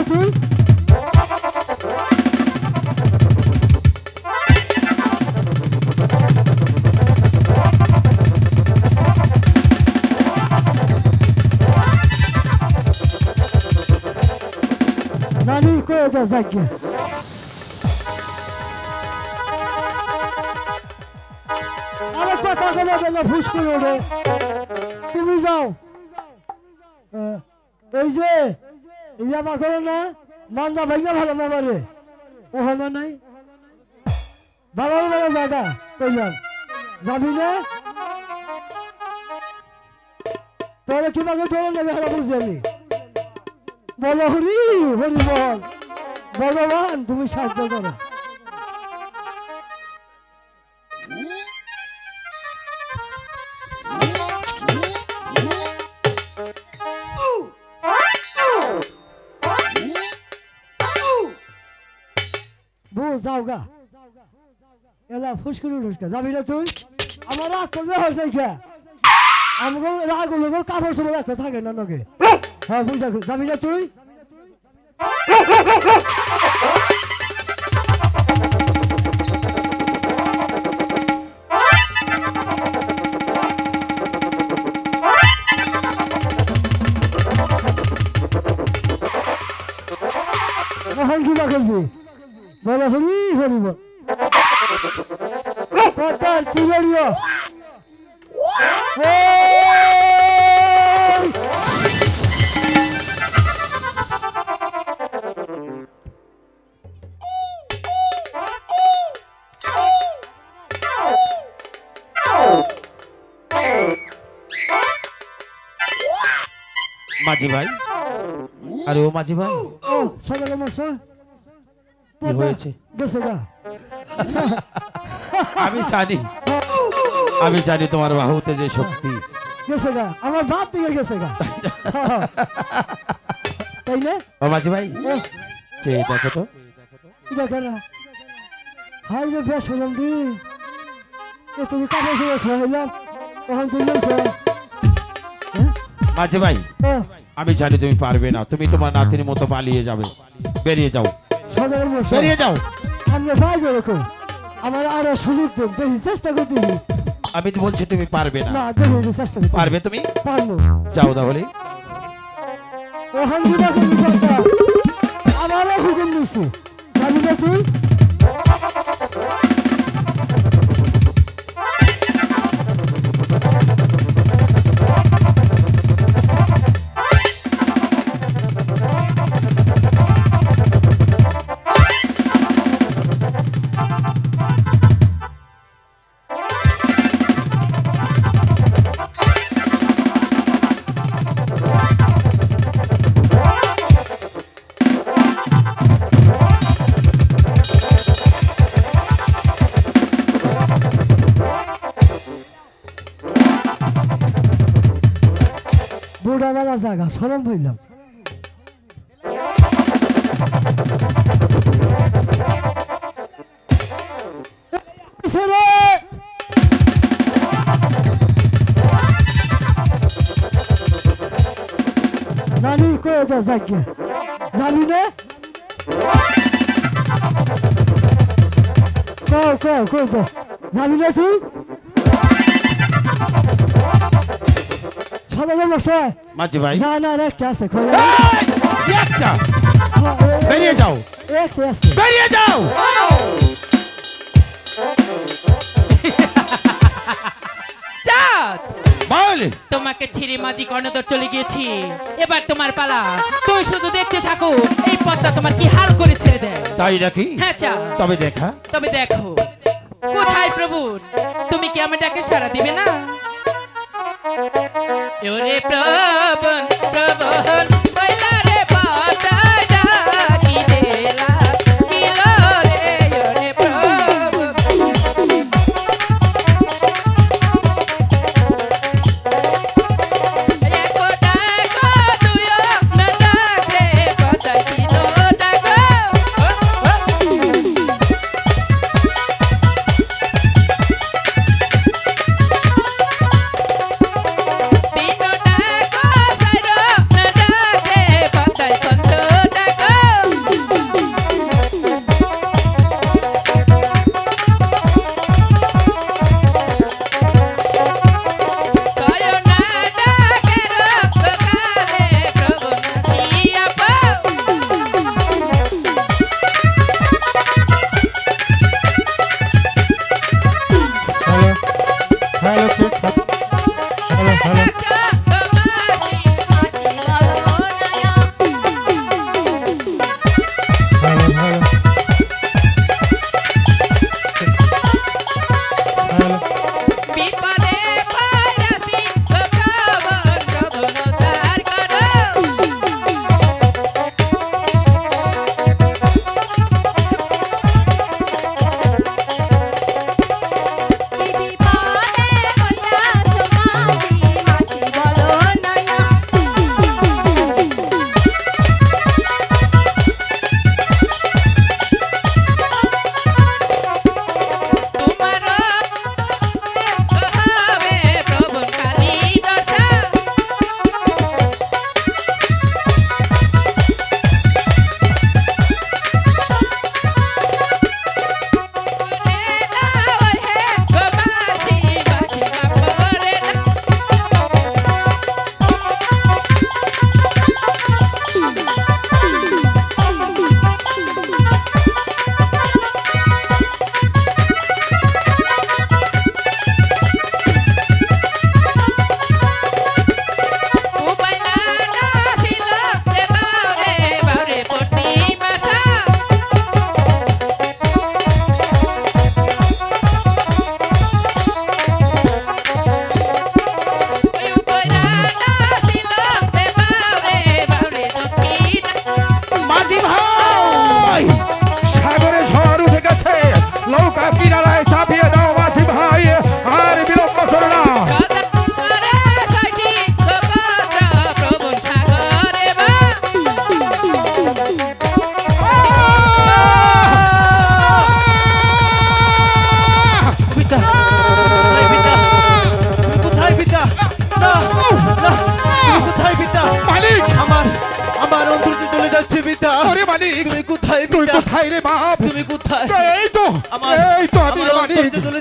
তুই নানি কয়ে দে যাকে আরে কথা বলে গেল ফুস করে ওঠে তুমি যাও এই যে ইয়ামা করো না মান্দা ভাইয়া ভালো ব্যাপারে ওখানে নাই ভালো ভালো জায়গা কইলাম যাবি না তোরা কিভাবে তোর লাগে হারা বুঝলি বলো হরি হরি বল ভগবান তুমি সাহায্য করো যাও গা এলা ফুসকুর উঠুসকা যাবি না তুই আমার রাগ করলে হস নাই খা আমাকে রাগ হলো কাপড় চোপড় একটা থাকে না নাকি হ্যাঁ বুঝা যাবি না তুই এখন কি বা খেলবি বলো হরি হরি বল চিড়িও মাঝি ভাই আরে ও মাঝি ভাই সকালে মশা কি হয়েছে গেছে গা আমি জানি তোমার বাহুতে যে শক্তি গেছে গা আমার বাপ থেকে গেছে গা তাই না ও মাঝি ভাই চেয়ে দেখো তো দেখো না হাই রে বেশ হলাম দি এ তুমি কাপড় চোপড় খাইলাম তখন তুই মাঝি ভাই আমি জানি তুমি পারবে না তুমি তোমার নাতির মতো পালিয়ে যাবে বেরিয়ে যাও বেরিয়ে যাও আমরা ভাই যাবো আমার আরো সুযোগ দেন দেখি চেষ্টা করতে আমি তো বলছি তুমি পারবে না না দেখি চেষ্টা করতে পারবে তুমি পারবো যাও তাহলে ওখান দিবা কিন্তু আমারও হুকুম দিচ্ছি যাবি না তুই বুড়াবেলার জায়গা সরম হইলাম নানি কয়ে দে যাকে যাবি না কই তো যাবি না তুই মাঝি ভাই না না একটা আছে বেরিয়ে যাও বেরিয়ে যাও তোমাকে ছেড়ে মাঝি কর্ণধর চলে গিয়েছি এবার তোমার পালা তুই শুধু দেখতে থাকো এই পথটা তোমার কি হাল করে ছেড়ে দেয় তাই নাকি হ্যাঁ তবে দেখো কোথায় প্রভু তুমি কি আমার ডাকে সাড়া দিবে না ওরে প্রবন প্রবন কইলা রে পাতা ডাকি দেলা কিলো রে ওরে প্রবন রে কোটা কো তুইও না ডাকে কথা কিলো ডাকো বলছি পিতা ওরে মানিক তুমি কোথায় তুই পিতা কোথায় রে বাপ তুমি কোথায় এই তো আমার এই তো আমি আমার মানিক অন্তর